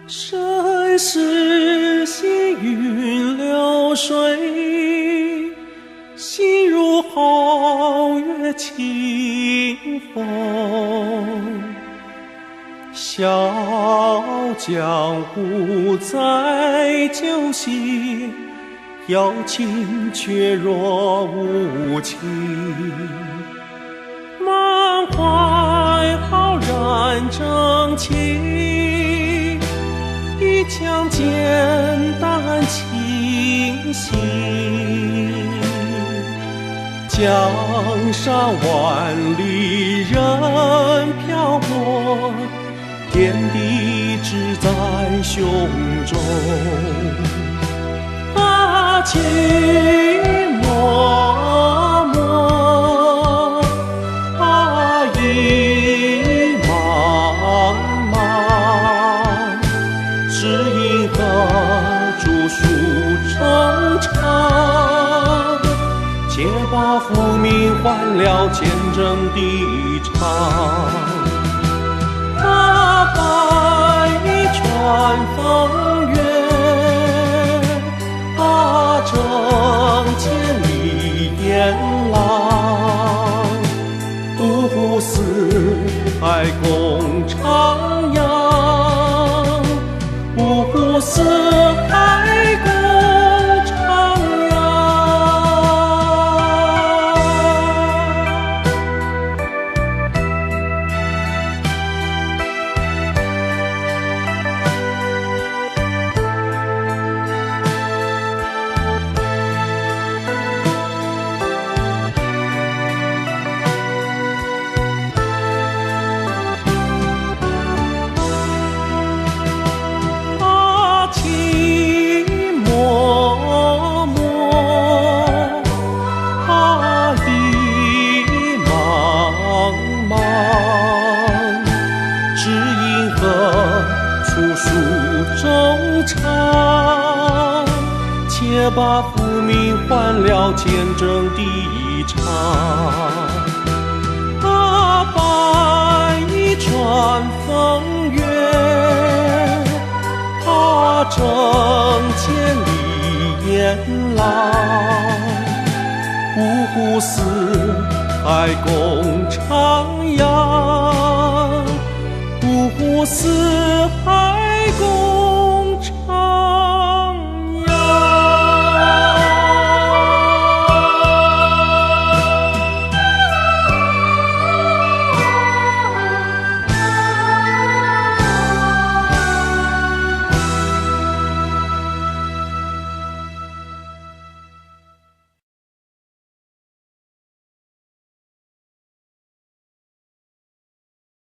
身是细云流水，心如皓月清风。笑江湖在酒席，瑶琴却若无情。满怀浩然正气，一腔简单清新。江山万里人漂泊，天地只在胸中。情脉脉，意茫茫，只因何著书成长，且把浮名换了见证的场。百川风月，正千里雁郎，五湖四海共徜徉，五湖四海共徜徉。且把浮名换了见证的场。百川风月，正千里雁郎，五湖四海共徜徉。